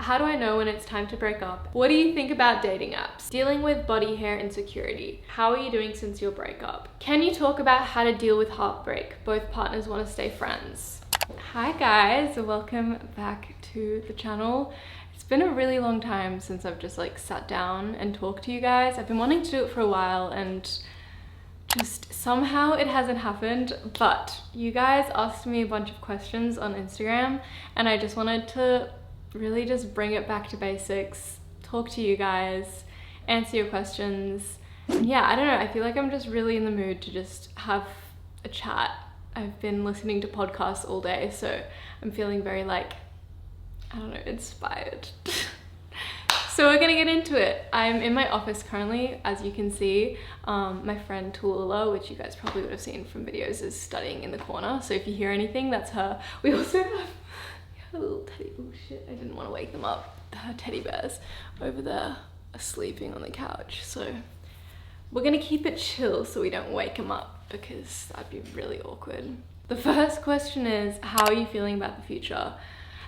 How do I know when it's time to break up? What do you think about dating apps? Dealing with body hair insecurity. How are you doing since your breakup? Can you talk about how to deal with heartbreak? Both partners want to stay friends. Hi guys, welcome back to the channel. It's been a really long time since I've just like sat down and talked to you guys. I've been wanting to do it for a while and just somehow it hasn't happened, but you guys asked me a bunch of questions on Instagram and I just wanted to really just bring it back to basics, talk to you guys, answer your questions. And yeah, I don't know, I feel like I'm just really in the mood to just have a chat. I've been listening to podcasts all day, so I'm feeling very like, I don't know, inspired. So we're gonna get into it. I'm in my office currently, as you can see. My friend Tallulah, which you guys probably would have seen from videos, is studying in the corner. So if you hear anything, that's her. We also have a little teddy, oh shit, I didn't want to wake them up. Her teddy bears over there are sleeping on the couch. So we're gonna keep it chill so we don't wake them up because that'd be really awkward. The first question is, how are you feeling about the future?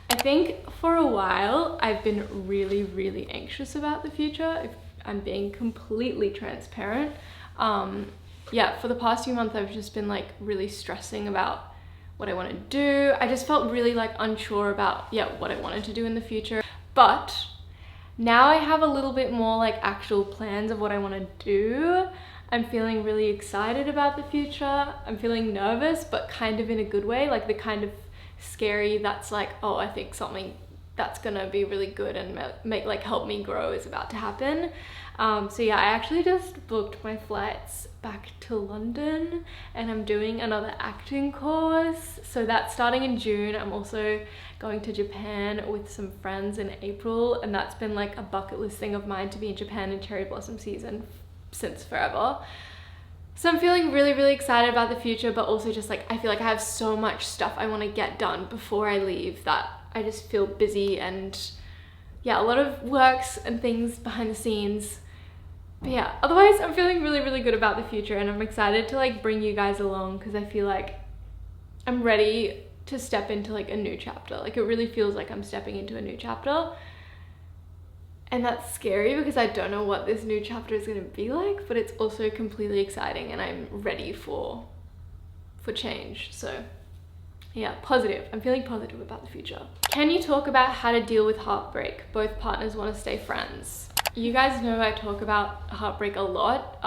I think for a while I've been really anxious about the future, if I'm being completely transparent. Yeah, for the past few months I've just been like really stressing about what I want to do. I just felt really like unsure about what I wanted to do in the future. But now I have a little bit more like actual plans of what I want to do. I'm feeling really excited about the future. I'm feeling nervous, but kind of in a good way, like the kind of scary that's like, oh, I think something that's gonna be really good and help me grow is about to happen. So yeah, I actually just booked my flights back to London and I'm doing another acting course. So that's starting in June. I'm also going to Japan with some friends in April, and that's been like a bucket list thing of mine to be in Japan in cherry blossom season since forever. So I'm feeling really excited about the future, but also just like I feel like I have so much stuff I want to get done before I leave that I just feel busy, and yeah, a lot of works and things behind the scenes. But yeah, otherwise I'm feeling really good about the future, and I'm excited to like bring you guys along because I feel like I'm ready to step into like a new chapter. Like it really feels like I'm stepping into a new chapter. And that's scary because I don't know what this new chapter is going to be like, but it's also completely exciting and I'm ready for change. So yeah, positive. I'm feeling positive about the future. Can you talk about how to deal with heartbreak? Both partners want to stay friends. You guys know I talk about heartbreak a lot.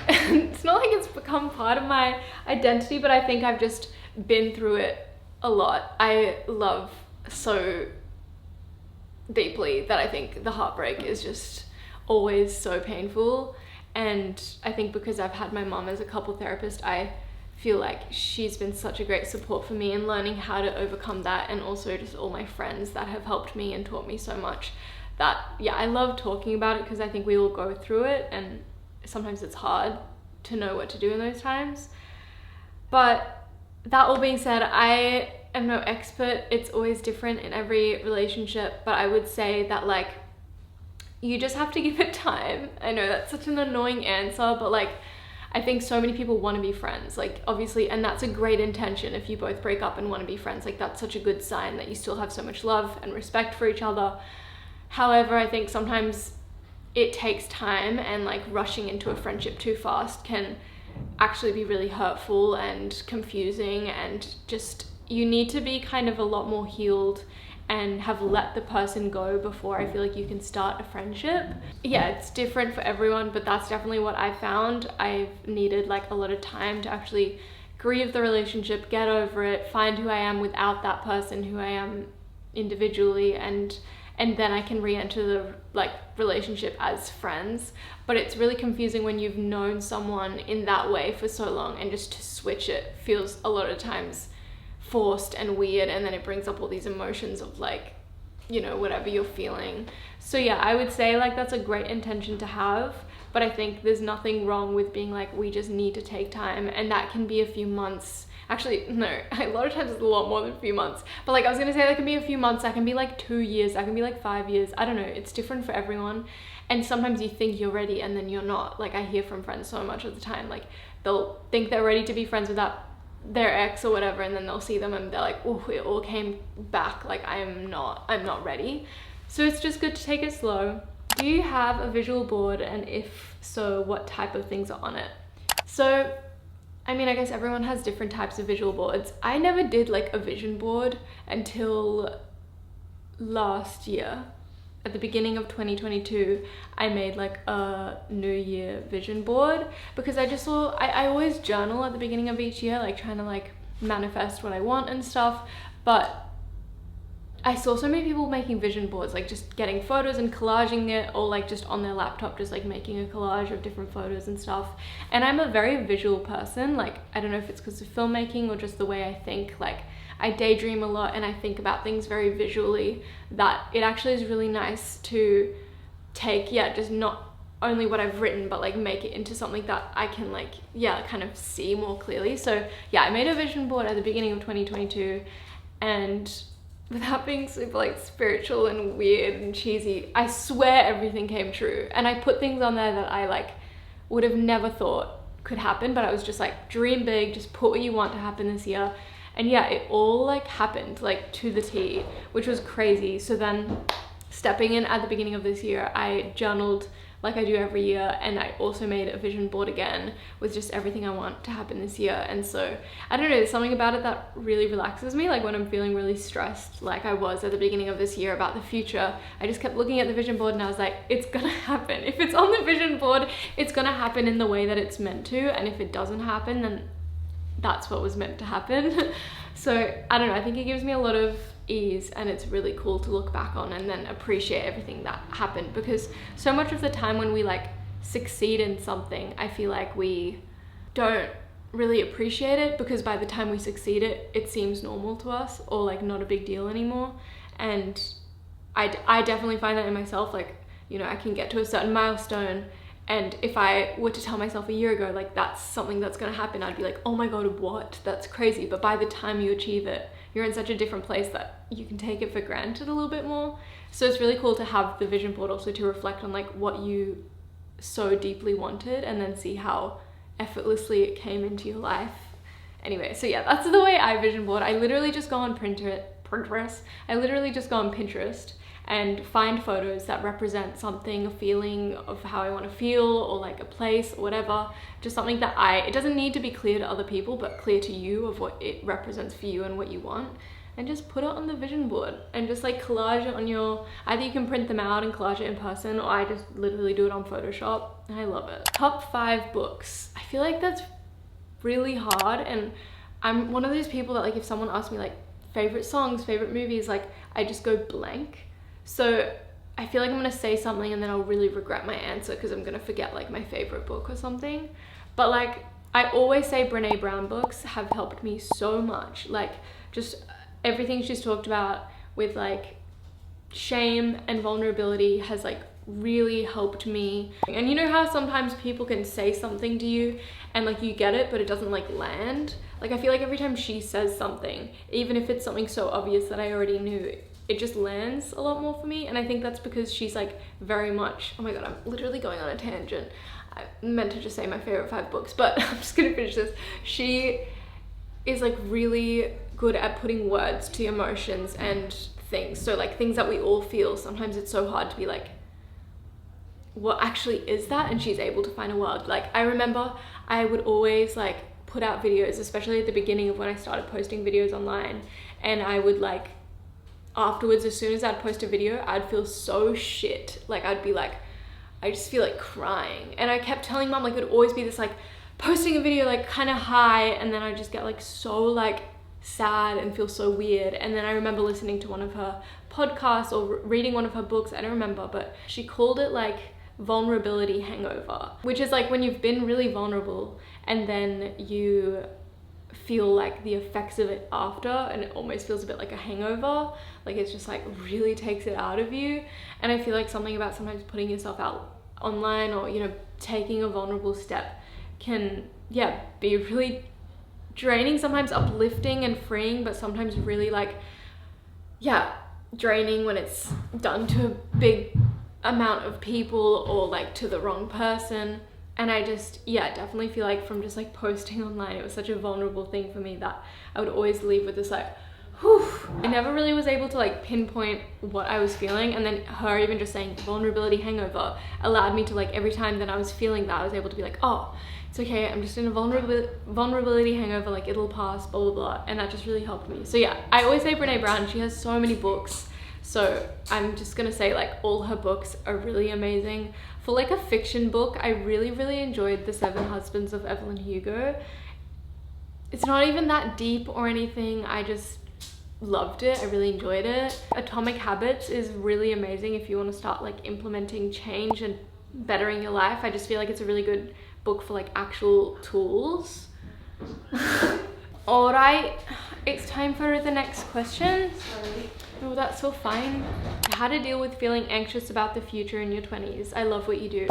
It's not like it's become part of my identity, but I think I've just been through it a lot. I love so deeply that I think the heartbreak is just always so painful, and I think because I've had my mom as a couple therapist, I feel like she's been such a great support for me in learning how to overcome that, and also just all my friends that have helped me and taught me so much that yeah, I love talking about it because I think we all go through it and sometimes it's hard to know what to do in those times. But that all being said, I am no expert. It's always different in every relationship, but I would say that like you just have to give it time. I know that's such an annoying answer, but like I think so many people want to be friends, like obviously, and that's a great intention. If you both break up and want to be friends, like that's such a good sign that you still have so much love and respect for each other. However, I think sometimes it takes time, and like rushing into a friendship too fast can actually be really hurtful and confusing, and just you need to be kind of a lot more healed and have let the person go before I feel like you can start a friendship. Yeah, it's different for everyone, but that's definitely what I found. I've needed like a lot of time to actually grieve the relationship, get over it, find who I am without that person, who I am individually, and then I can re-enter the like relationship as friends. But it's really confusing when you've known someone in that way for so long, and just to switch it feels a lot of times forced and weird, and then it brings up all these emotions of like, you know, whatever you're feeling. So yeah, I would say like that's a great intention to have, but I think there's nothing wrong with being like, we just need to take time, and that can be a few months. Actually, no, a lot of times it's a lot more than a few months, but like I was gonna say, that can be a few months, that can be like 2 years, that can be like 5 years, I don't know, it's different for everyone. And sometimes you think you're ready and then you're not. Like I hear from friends so much of the time, like they'll think they're ready to be friends without their ex or whatever, and then they'll see them and they're like, oh, it all came back, like I'm not ready. So it's just good to take it slow. Do you have a visual board, and if so, what type of things are on it? So I mean, I guess everyone has different types of visual boards. I never did like a vision board until last year. At the beginning of 2022, I made like a New Year vision board, because I just saw, I always journal at the beginning of each year, like trying to like manifest what I want and stuff. But I saw so many people making vision boards, like just getting photos and collaging it, or like just on their laptop, just like making a collage of different photos and stuff. And I'm a very visual person. Like, I don't know if it's because of filmmaking or just the way I think. Like, I daydream a lot and I think about things very visually, that it actually is really nice to take, just not only what I've written, but like make it into something that I can like, kind of see more clearly. So yeah, I made a vision board at the beginning of 2022, and without being super like spiritual and weird and cheesy, I swear everything came true. And I put things on there that I like would have never thought could happen, but I was just like, dream big, just put what you want to happen this year. And yeah, it all like happened like to the T, which was crazy. So then stepping in at the beginning of this year, I journaled like I do every year, and I also made a vision board again with just everything I want to happen this year. And so I don't know, there's something about it that really relaxes me. Like when I'm feeling really stressed, like I was at the beginning of this year about the future, I just kept looking at the vision board and I was like, it's gonna happen. If it's on the vision board, it's gonna happen in the way that it's meant to. And if it doesn't happen, then that's what was meant to happen. So I don't know, I think it gives me a lot of ease, and it's really cool to look back on and then appreciate everything that happened, because so much of the time when we like succeed in something, I feel like we don't really appreciate it, because by the time we succeed it seems normal to us, or like not a big deal anymore. And I definitely find that in myself. Like, you know, I can get to a certain milestone, and if I were to tell myself a year ago, like that's something that's gonna happen, I'd be like, oh my God, what? That's crazy. But by the time you achieve it, you're in such a different place that you can take it for granted a little bit more. So it's really cool to have the vision board also to reflect on like what you so deeply wanted, and then see how effortlessly it came into your life. Anyway, so yeah, that's the way I vision board. I literally just go on Pinterest. I literally just go on Pinterest and find photos that represent something, a feeling of how I want to feel, or like a place or whatever. Just something that it doesn't need to be clear to other people, but clear to you of what it represents for you and what you want. And just put it on the vision board and just like collage it on your, either you can print them out and collage it in person, or I just literally do it on Photoshop, and I love it. Top 5 books. I feel like that's really hard, and I'm one of those people that like if someone asks me like favorite songs, favorite movies, like I just go blank. So I feel like I'm gonna say something and then I'll really regret my answer, because I'm gonna forget like my favorite book or something. But like I always say Brené Brown books have helped me so much. Like just everything she's talked about with like shame and vulnerability has like really helped me. And you know how sometimes people can say something to you and like you get it, but it doesn't like land? Like I feel like every time she says something, even if it's something so obvious that I already knew, it just lands a lot more for me. And I think that's because she's like very much, oh my God, I'm literally going on a tangent. I meant to just say my favorite 5 books, but I'm just gonna finish this. She is like really good at putting words to emotions and things. So like things that we all feel, sometimes it's so hard to be like, what actually is that? And she's able to find a word. Like I remember I would always like put out videos, especially at the beginning of when I started posting videos online, and I would like, afterwards, as soon as I'd post a video, I'd feel so shit. Like I'd be like, I just feel like crying. And I kept telling mom, like it'd always be this like posting a video like kind of high, and then I'd just get like so like sad and feel so weird. And then I remember listening to one of her podcasts or reading one of her books, I don't remember, but she called it like vulnerability hangover, which is like when you've been really vulnerable and then you feel like the effects of it after, and it almost feels a bit like a hangover. Like it's just like really takes it out of you. And I feel like something about sometimes putting yourself out online, or you know, taking a vulnerable step can be really draining, sometimes uplifting and freeing, but sometimes really like draining when it's done to a big amount of people, or like to the wrong person. And I just, yeah, definitely feel like from just like posting online, it was such a vulnerable thing for me that I would always leave with this like, whew. I never really was able to like pinpoint what I was feeling, and then her even just saying vulnerability hangover allowed me to like, every time that I was feeling that, I was able to be like, oh, it's okay, I'm just in a vulnerability hangover, like it'll pass, blah, blah, blah. And that just really helped me. So yeah, I always say Brene Brown, she has so many books. So I'm just gonna say like all her books are really amazing. For like a fiction book, I really, really enjoyed The 7 Husbands of Evelyn Hugo. It's not even that deep or anything. I just loved it. I really enjoyed it. Atomic Habits is really amazing if you want to start like implementing change and bettering your life. I just feel like it's a really good book for like actual tools. All right, it's time for the next question. Sorry. Oh, that's so fine. How to deal with feeling anxious about the future in your 20s. I love what you do.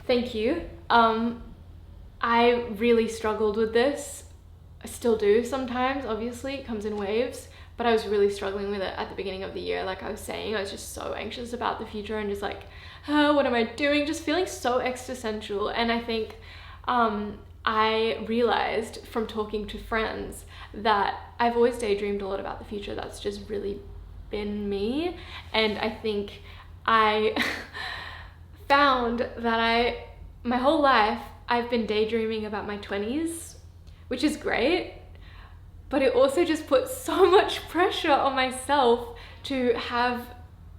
Thank you. I really struggled with this. I still do sometimes, obviously, it comes in waves, but I was really struggling with it at the beginning of the year. Like I was saying, I was just so anxious about the future and just like, oh, what am I doing? Just feeling so existential. And I think I realized from talking to friends that I've always daydreamed a lot about the future. That's just really been me. And I think I found that my whole life, I've been daydreaming about my 20s, which is great, but it also just puts so much pressure on myself to have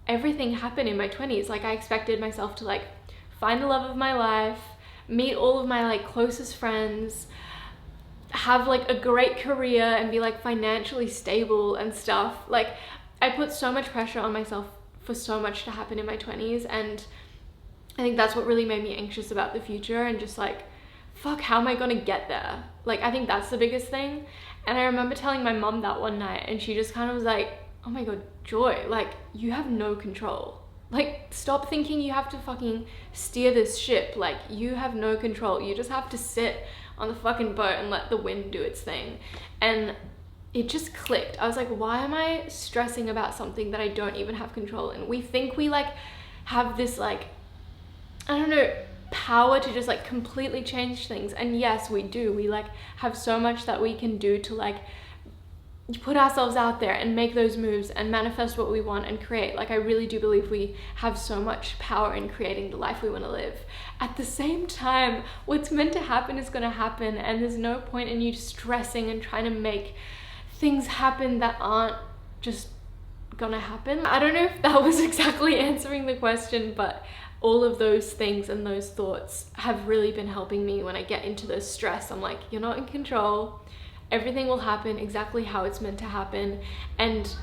everything happen in my 20s. Like I expected myself to like find the love of my life, meet all of my like closest friends, have like a great career and be like financially stable and stuff. Like I put so much pressure on myself for so much to happen in my 20s, and I think that's what really made me anxious about the future and just like, fuck, how am I gonna get there? Like I think that's the biggest thing. And I remember telling my mum that one night, and she just kind of was like, oh my god, Joy, like you have no control. Like stop thinking you have to fucking steer this ship. Like you have no control. You just have to sit on the fucking boat and let the wind do its thing. And it just clicked. I was like, why am I stressing about something that I don't even have control in? We think we like have this like, I don't know, power to just like completely change things. And yes, we do. We like have so much that we can do to like put ourselves out there and make those moves and manifest what we want and create. Like I really do believe we have so much power in creating the life we want to live. At the same time, what's meant to happen is going to happen, and there's no point in you stressing and trying to make things happen that aren't just gonna happen. I don't know if that was exactly answering the question, but all of those things and those thoughts have really been helping me when I get into the stress. I'm like, you're not in control. Everything will happen exactly how it's meant to happen, and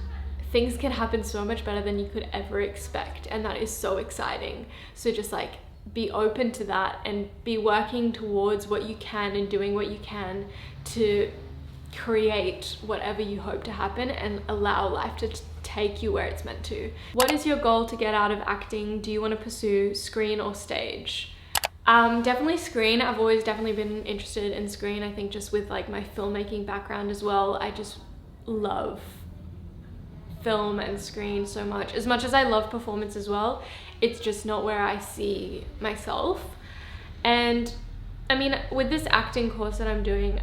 things can happen so much better than you could ever expect, and that is so exciting. So just like be open to that and be working towards what you can and doing what you can to create whatever you hope to happen and allow life to take you where it's meant to. What is your goal to get out of acting? Do you want to pursue screen or stage? Definitely screen. I've always definitely been interested in screen. I think just with like my filmmaking background as well, I just love film and screen so much. As much as I love performance as well, it's just not where I see myself. And I mean, with this acting course that I'm doing,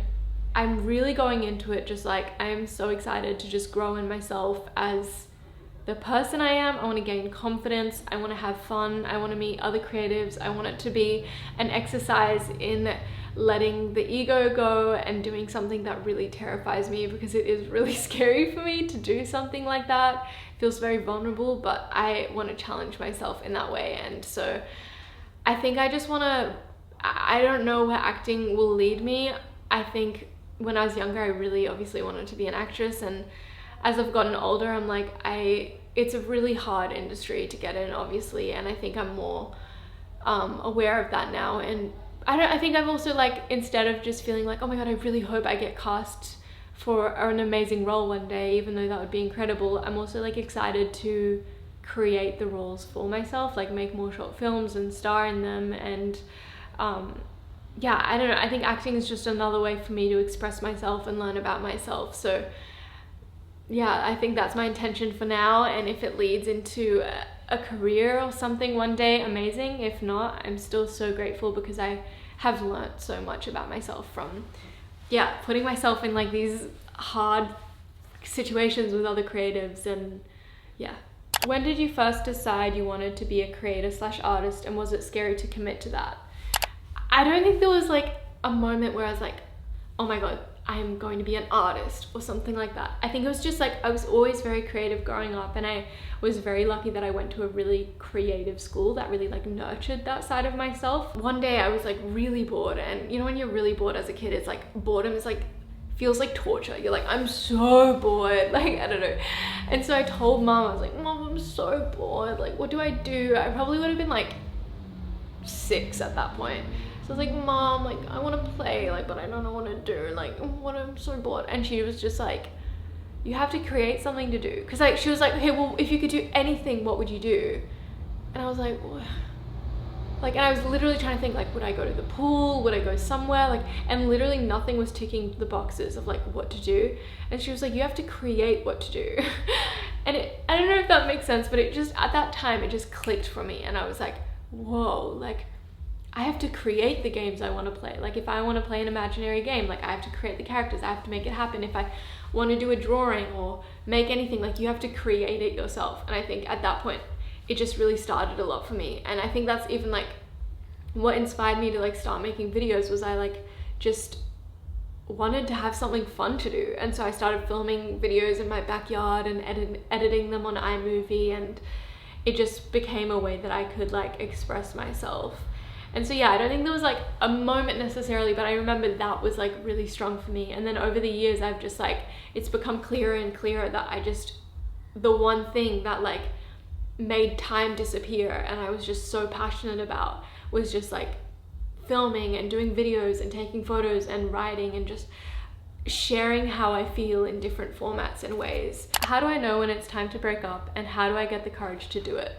I'm really going into it just like, I'm so excited to just grow in myself as the person I am. I want to gain confidence. I want to have fun. I want to meet other creatives. I want it to be an exercise in letting the ego go and doing something that really terrifies me, because it is really scary for me to do something like that. It feels very vulnerable, but I want to challenge myself in that way. And so I think I just want to, I don't know where acting will lead me. I think when I was younger, I really obviously wanted to be an actress, and as I've gotten older, I'm like, it's a really hard industry to get in, obviously, and I think I'm more aware of that now. And I think I've also like, instead of just feeling like, oh my god, I really hope I get cast for an amazing role one day, even though that would be incredible, I'm also like excited to create the roles for myself, like make more short films and star in them. And yeah, I don't know, I think acting is just another way for me to express myself and learn about myself. So yeah, I think that's my intention for now. And if it leads into a career or something one day, amazing. If not, I'm still so grateful because I have learnt so much about myself from, yeah, putting myself in like these hard situations with other creatives. And yeah. When did you first decide you wanted to be a creator / artist, and was it scary to commit to that? I don't think there was like a moment where I was like, oh my god, I'm going to be an artist or something like that. I think it was just like, I was always very creative growing up, and I was very lucky that I went to a really creative school that really like nurtured that side of myself. One day I was like really bored, and you know when you're really bored as a kid, it's like boredom is like, feels like torture. You're like, I'm so bored, like I don't know. And so I told mom, I was like, Mom, I'm so bored, like what do I do? I probably would have been like 6 at that point. So I was like, Mom, like I want to play, like but I don't know what to do, like what, I'm so bored. And she was just like, you have to create something to do, because like she was like, okay, well if you could do anything, what would you do? And I was like, what? Like, and I was literally trying to think like, would I go to the pool, would I go somewhere, like, and literally nothing was ticking the boxes of like what to do. And she was like, you have to create what to do. And I don't know if that makes sense, but it just, at that time it just clicked for me, and I was like, whoa, like I have to create the games I want to play. Like if I want to play an imaginary game, like I have to create the characters, I have to make it happen. If I want to do a drawing or make anything, like you have to create it yourself. And I think at that point it just really started a lot for me. And I think that's even like what inspired me to like start making videos, was I like just wanted to have something fun to do. And so I started filming videos in my backyard and editing them on iMovie, and it just became a way that I could like express myself. And so yeah, I don't think there was like a moment necessarily, but I remember that was like really strong for me. And then over the years I've just like, it's become clearer and clearer that I just, the one thing that like made time disappear and I was just so passionate about was just like filming and doing videos and taking photos and writing and just sharing how I feel in different formats and ways. How do I know when it's time to break up, and how do I get the courage to do it?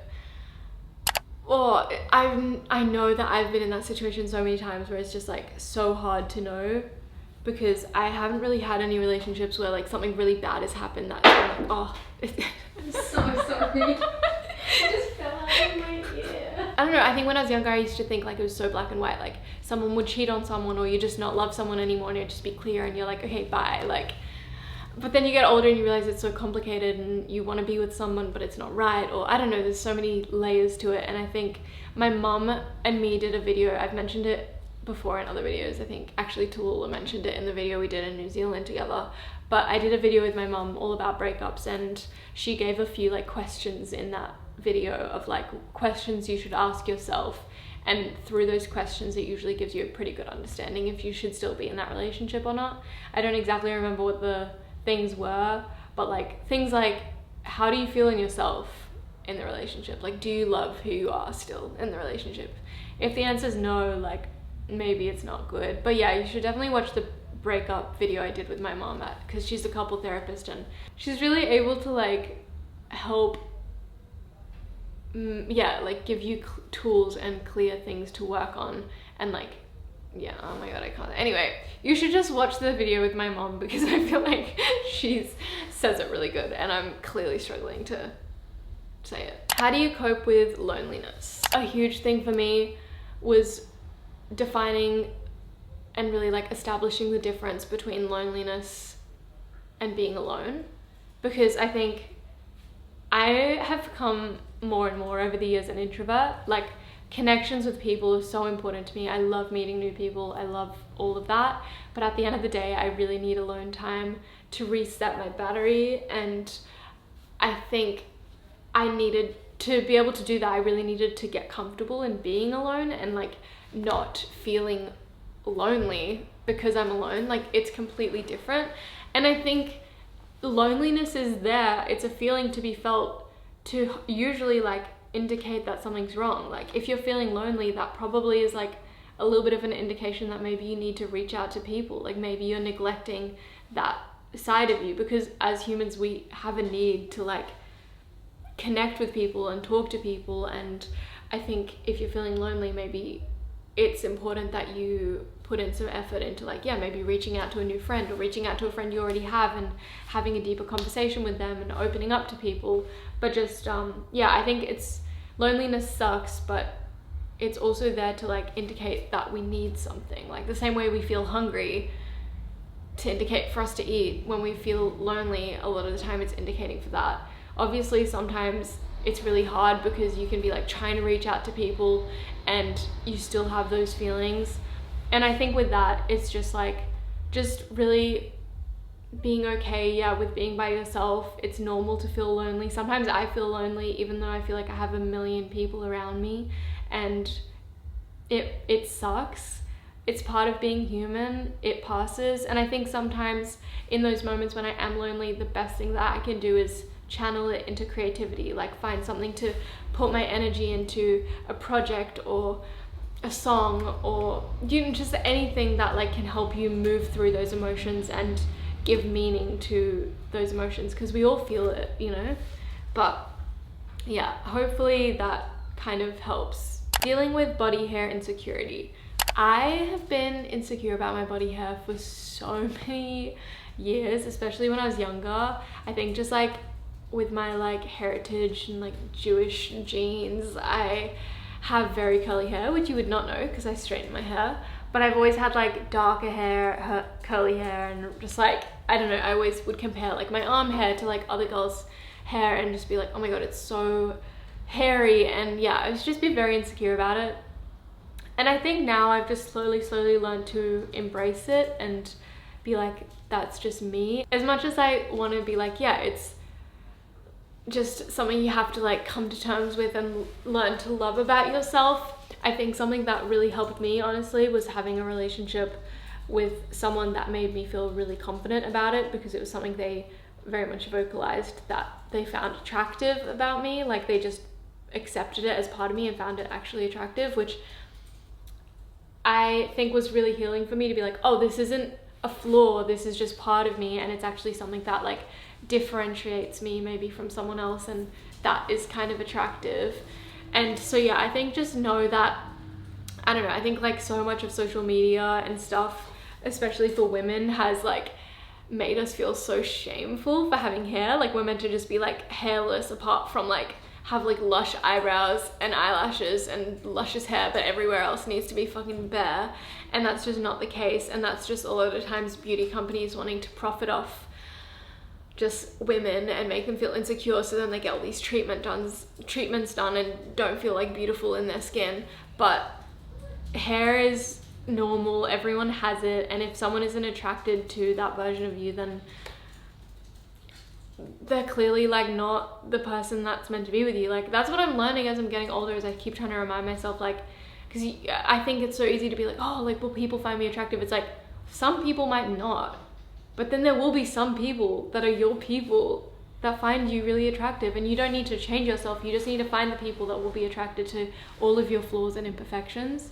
Well, I know that I've been in that situation so many times where it's just like so hard to know, because I haven't really had any relationships where like something really bad has happened that I'm like, oh, I'm so sorry. It just fell out of my ear. I don't know, I think when I was younger I used to think like it was so black and white, like someone would cheat on someone or you just not love someone anymore and it'd just be clear and you're like, okay, bye, like. But then you get older and you realize it's so complicated and you want to be with someone but it's not right, or I don't know, there's so many layers to it. And I think my mum and me did a video, I've mentioned it before in other videos, I think actually Tallulah mentioned it in the video we did in New Zealand together, but I did a video with my mum all about breakups, and she gave a few like questions in that video of like questions you should ask yourself, and through those questions it usually gives you a pretty good understanding if you should still be in that relationship or not. I don't exactly remember what the things were, but like things like, how do you feel in yourself in the relationship? Like, do you love who you are still in the relationship? If the answer is no, like maybe it's not good. But yeah, you should definitely watch the breakup video I did with my mom, because she's a couple therapist and she's really able to like help like give you tools and clear things to work on. And like, yeah, oh my god, I can't. Anyway, you should just watch the video with my mom, because I feel like she says it really good and I'm clearly struggling to say it. How do you cope with loneliness? A huge thing for me was defining and really like establishing the difference between loneliness and being alone, because I think I have become more and more over the years an introvert. Like, connections with people are so important to me. I love meeting new people, I love all of that, but at the end of the day I really need alone time to reset my battery. And I think I needed to be able to do that, I really needed to get comfortable in being alone and like not feeling lonely because I'm alone. Like, it's completely different. And I think loneliness is there, it's a feeling to be felt, to usually like indicate that something's wrong. Like, if you're feeling lonely, that probably is like a little bit of an indication that maybe you need to reach out to people. Like, maybe you're neglecting that side of you, because as humans we have a need to like connect with people and talk to people. And I think if you're feeling lonely, maybe it's important that you put in some effort into like, yeah, maybe reaching out to a new friend or reaching out to a friend you already have and having a deeper conversation with them and opening up to people. But just, yeah, I think loneliness sucks, but it's also there to like indicate that we need something. Like the same way we feel hungry to indicate for us to eat, when we feel lonely, a lot of the time it's indicating for that. Obviously, sometimes it's really hard because you can be like trying to reach out to people and you still have those feelings. And I think with that, it's just like, just really being okay, yeah, with being by yourself. It's normal to feel lonely. Sometimes I feel lonely even though I feel like I have a million people around me, and it sucks. It's part of being human. It passes. And I think sometimes in those moments when I am lonely, the best thing that I can do is channel it into creativity, like find something to put my energy into, a project or a song, or just anything that like can help you move through those emotions and give meaning to those emotions, because we all feel it, you know. But yeah, hopefully that kind of helps. Dealing with body hair insecurity. I have been insecure about my body hair for so many years, especially when I was younger. I think just like with my like heritage and like Jewish genes, I have very curly hair, which you would not know because I straighten my hair. But I've always had like darker hair, curly hair, and just like, I don't know, I always would compare like my arm hair to like other girls' hair and just be like, oh my god, it's so hairy. And yeah, I was just be very insecure about it. And I think now I've just slowly learned to embrace it and be like, that's just me. As much as I want to be like, yeah, it's just something you have to like come to terms with and learn to love about yourself. I think something that really helped me, honestly, was having a relationship with someone that made me feel really confident about it, because it was something they very much vocalized that they found attractive about me. Like they just accepted it as part of me and found it actually attractive, which I think was really healing for me, to be like, oh, this isn't a flaw, this is just part of me, and it's actually something that like differentiates me maybe from someone else, and that is kind of attractive. And so yeah, I think just know that, I don't know, I think like so much of social media and stuff, especially for women, has like made us feel so shameful for having hair. Like we're meant to just be like hairless, apart from like have like lush eyebrows and eyelashes and luscious hair, but everywhere else needs to be fucking bare. And that's just not the case. And that's just a lot of times beauty companies wanting to profit off just women and make them feel insecure, so then they get all these treatments done and don't feel like beautiful in their skin. But hair is normal, everyone has it, and if someone isn't attracted to that version of you, then they're clearly like not the person that's meant to be with you. Like that's what I'm learning as I'm getting older, is I keep trying to remind myself, like, because I think it's so easy to be like, oh, like, will people find me attractive? It's like, some people might not, but then there will be some people that are your people that find you really attractive, and you don't need to change yourself. You just need to find the people that will be attracted to all of your flaws and imperfections.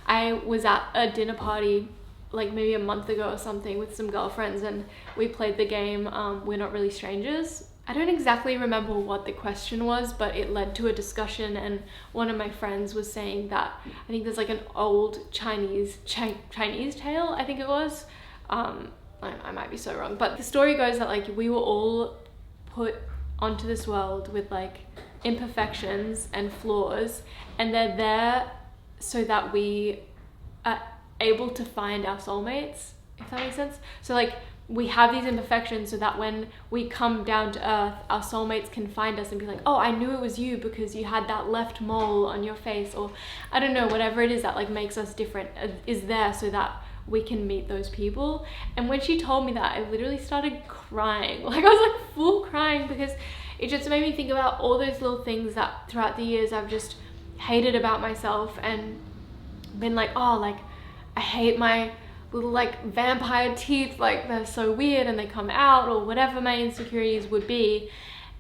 I was at a dinner party like maybe a month ago or something with some girlfriends, and we played the game We're Not Really Strangers. I don't exactly remember what the question was, but it led to a discussion, and one of my friends was saying that I think there's like an old Chinese tale, I think it was. I might be so wrong, but the story goes that like we were all put onto this world with like imperfections and flaws, and they're there so that we are able to find our soulmates, if that makes sense. So like we have these imperfections so that when we come down to earth, our soulmates can find us and be like, oh, I knew it was you because you had that left mole on your face, or I don't know, whatever it is that like makes us different is there so that we can meet those people. And when she told me that, I literally started crying. Like I was like full crying, because it just made me think about all those little things that throughout the years I've just hated about myself, and been like, oh, like I hate my little like vampire teeth, like they're so weird and they come out, or whatever my insecurities would be.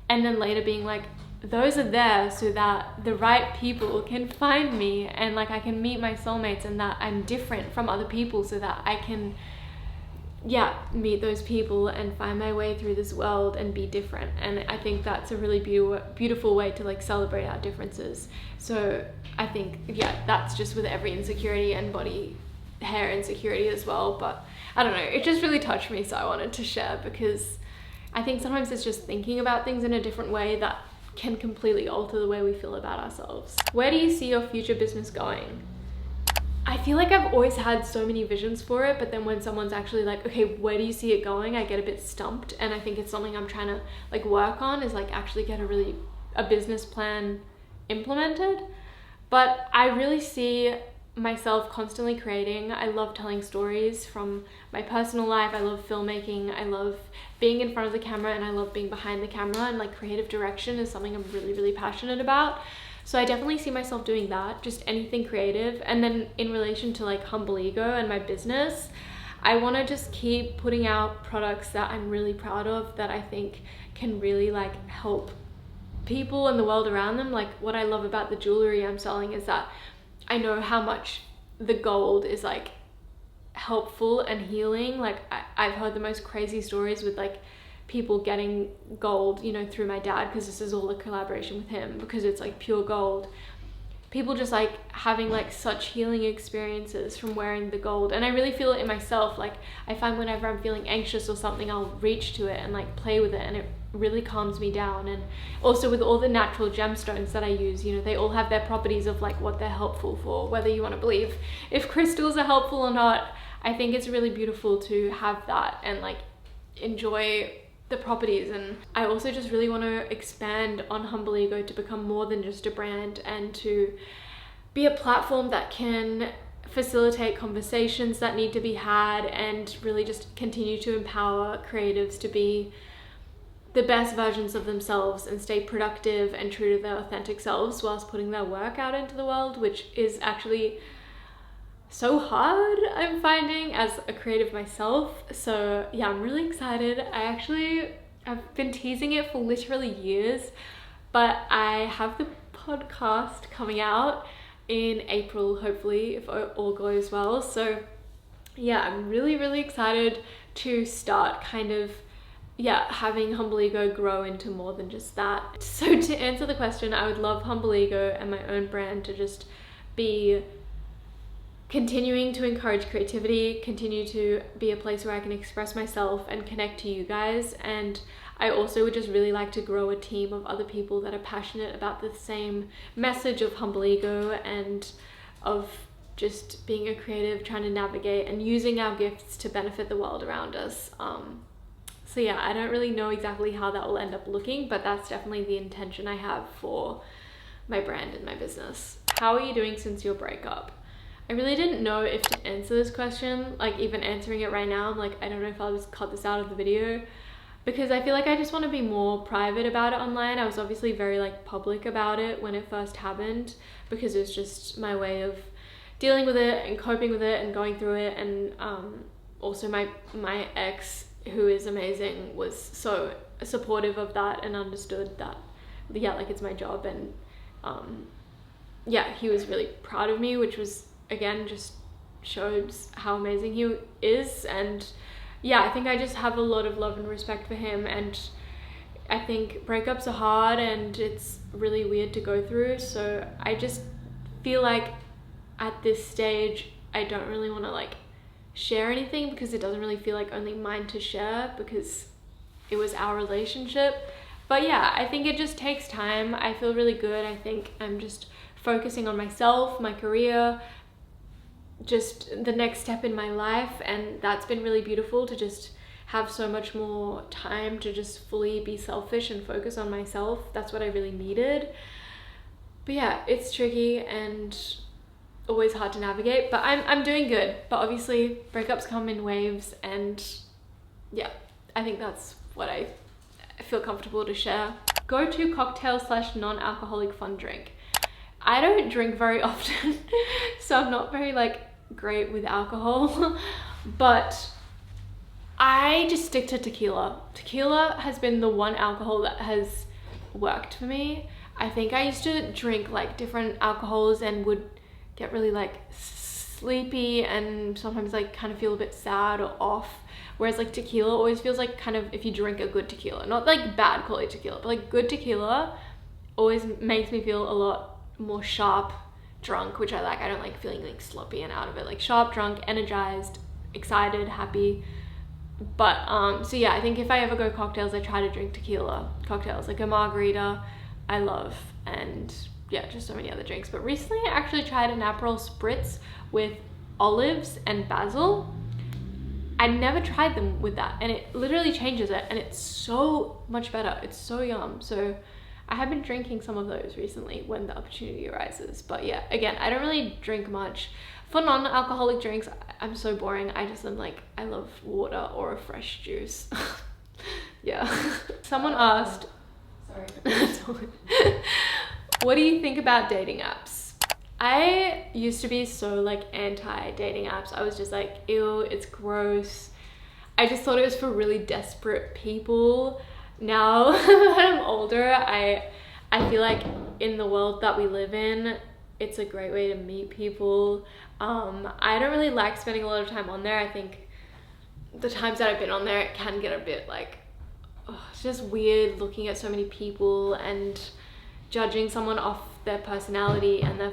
And then later being like, those are there so that the right people can find me, and like I can meet my soulmates, and that I'm different from other people so that I can yeah, meet those people and find my way through this world and be different. And I think that's a really beautiful way to like celebrate our differences. So I think, yeah, that's just with every insecurity and body hair insecurity as well. But I don't know, it just really touched me, so I wanted to share, because I think sometimes it's just thinking about things in a different way that can completely alter the way we feel about ourselves. Where do you see your future business going? I feel like I've always had so many visions for it, but then when someone's actually like, okay, where do you see it going? I get a bit stumped, and I think it's something I'm trying to like work on, is like actually get a business plan implemented. But I really see myself constantly creating. I love telling stories from my personal life. I love filmmaking. I love being in front of the camera, and I love being behind the camera, and like creative direction is something I'm really, really passionate about. So I definitely see myself doing that, just anything creative. And then in relation to like Humble Ego and my business, I want to just keep putting out products that I'm really proud of, that I think can really like help people in the world around them. Like what I love about the jewelry I'm selling is that I know how much the gold is like helpful and healing. Like I've heard the most crazy stories with like people getting gold, you know, through my dad, because this is all a collaboration with him, because it's like pure gold. People just like having like such healing experiences from wearing the gold, and I really feel it in myself. Like I find whenever I'm feeling anxious or something, I'll reach to it and like play with it, and it really calms me down. And also with all the natural gemstones that I use, you know, they all have their properties of like what they're helpful for, whether you want to believe if crystals are helpful or not. I think it's really beautiful to have that and like enjoy the properties. And I also just really want to expand on Humble Ego to become more than just a brand, and to be a platform that can facilitate conversations that need to be had, and really just continue to empower creatives to be the best versions of themselves and stay productive and true to their authentic selves whilst putting their work out into the world, which is actually so hard, I'm finding, as a creative myself. So yeah, I'm really excited. I've been teasing it for literally years, but I have the podcast coming out in April, hopefully, if all goes well. So yeah, I'm really, really excited to start kind of, yeah, having Humble Ego grow into more than just that. So to answer the question, I would love Humble Ego and my own brand to just be continuing to encourage creativity, continue to be a place where I can express myself and connect to you guys. And I also would just really like to grow a team of other people that are passionate about the same message of Humble Ego and of just being a creative, trying to navigate and using our gifts to benefit the world around us. So yeah, I don't really know exactly how that will end up looking, but that's definitely the intention I have for my brand and my business. How are you doing since your breakup? I really didn't know if to answer this question, like even answering it right now, I'm like, I don't know if I'll just cut this out of the video, because I feel like I just want to be more private about it online. I was obviously very like public about it when it first happened, because it was just my way of dealing with it and coping with it and going through it. And also my ex, who is amazing, was so supportive of that and understood that, yeah, like it's my job. And yeah, he was really proud of me, which was, again, just shows how amazing he is. And yeah, I think I just have a lot of love and respect for him. And I think breakups are hard and it's really weird to go through. So I just feel like at this stage, I don't really want to like share anything, because it doesn't really feel like only mine to share, because it was our relationship. But yeah, I think it just takes time. I feel really good. I think I'm just focusing on myself, my career, just the next step in my life. And that's been really beautiful, to just have so much more time to just fully be selfish and focus on myself. That's what I really needed. But yeah, it's tricky and always hard to navigate, but I'm doing good. But obviously breakups come in waves, and yeah, I think that's what I feel comfortable to share. Go-to cocktail / non-alcoholic fun drink. I don't drink very often, so I'm not very like great with alcohol, but I just stick to tequila. Tequila has been the one alcohol that has worked for me. I think I used to drink like different alcohols and would get really like sleepy and sometimes like kind of feel a bit sad or off Whereas like tequila always feels like kind of, if you drink a good tequila, not like bad quality tequila, but like good tequila always makes me feel a lot more sharp drunk, which I like. I don't like feeling like sloppy and out of it. Like sharp drunk, energized, excited, happy. But so yeah, I think if I ever go cocktails, I try to drink tequila cocktails, like a margarita I love, and yeah, just so many other drinks. But recently I actually tried an Aperol Spritz with olives and basil. I never tried them with that, and it literally changes it, and it's so much better. It's so yum. So I have been drinking some of those recently when the opportunity arises. But yeah, again, I don't really drink much. For non-alcoholic drinks, I'm so boring. I just am like, I love water or a fresh juice. Yeah. Someone asked, sorry. What do you think about dating apps? I used to be so like anti-dating apps. I was just like, ew, it's gross. I just thought it was for really desperate people. Now that I'm older, I feel like in the world that we live in, it's a great way to meet people. I don't really like spending a lot of time on there. I think the times that I've been on there, it can get a bit like, it's just weird looking at so many people and judging someone off their personality and their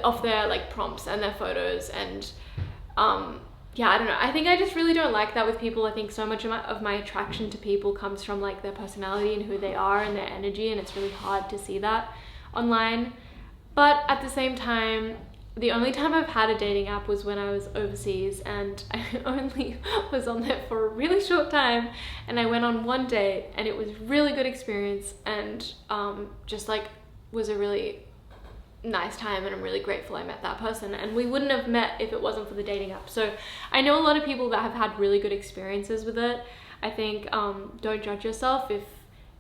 off their like prompts and their photos. And yeah, I don't know. I think I just really don't like that with people. I think so much of my attraction to people comes from like their personality and who they are and their energy, and it's really hard to see that online. But at the same time, the only time I've had a dating app was when I was overseas, and I only was on there for a really short time, and I went on one date, and it was a really good experience, and just like was a really nice time, and I'm really grateful I met that person, and we wouldn't have met if it wasn't for the dating app. So I know a lot of people that have had really good experiences with it. I think don't judge yourself if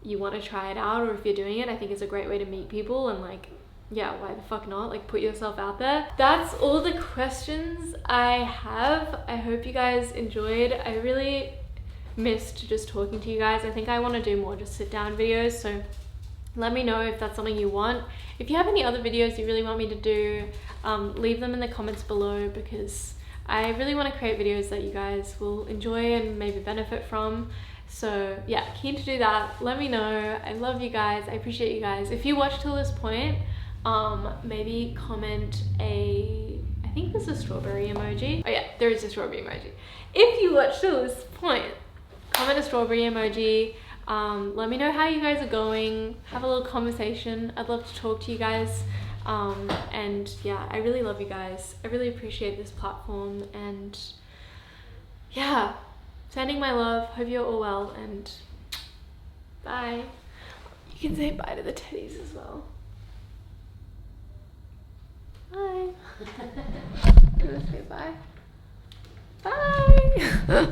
you want to try it out, or if you're doing it. I think it's a great way to meet people, and like, yeah, why the fuck not? Like, put yourself out there. That's all the questions I have. I hope you guys enjoyed. I really missed just talking to you guys. I think I want to do more just sit down videos, so let me know if that's something you want. If you have any other videos you really want me to do, leave them in the comments below, because I really want to create videos that you guys will enjoy and maybe benefit from. So yeah, keen to do that. Let me know. I love you guys. I appreciate you guys. If you watched till this point, maybe comment I think there's a strawberry emoji. Oh yeah, there is a strawberry emoji. If you watched till this point, comment a strawberry emoji. Let me know how you guys are going. Have a little conversation. I'd love to talk to you guys. And yeah, I really love you guys. I really appreciate this platform, and yeah, sending my love. Hope you're all well, and bye. You can say bye to the teddies as well. Bye. I'm gonna say bye. Bye.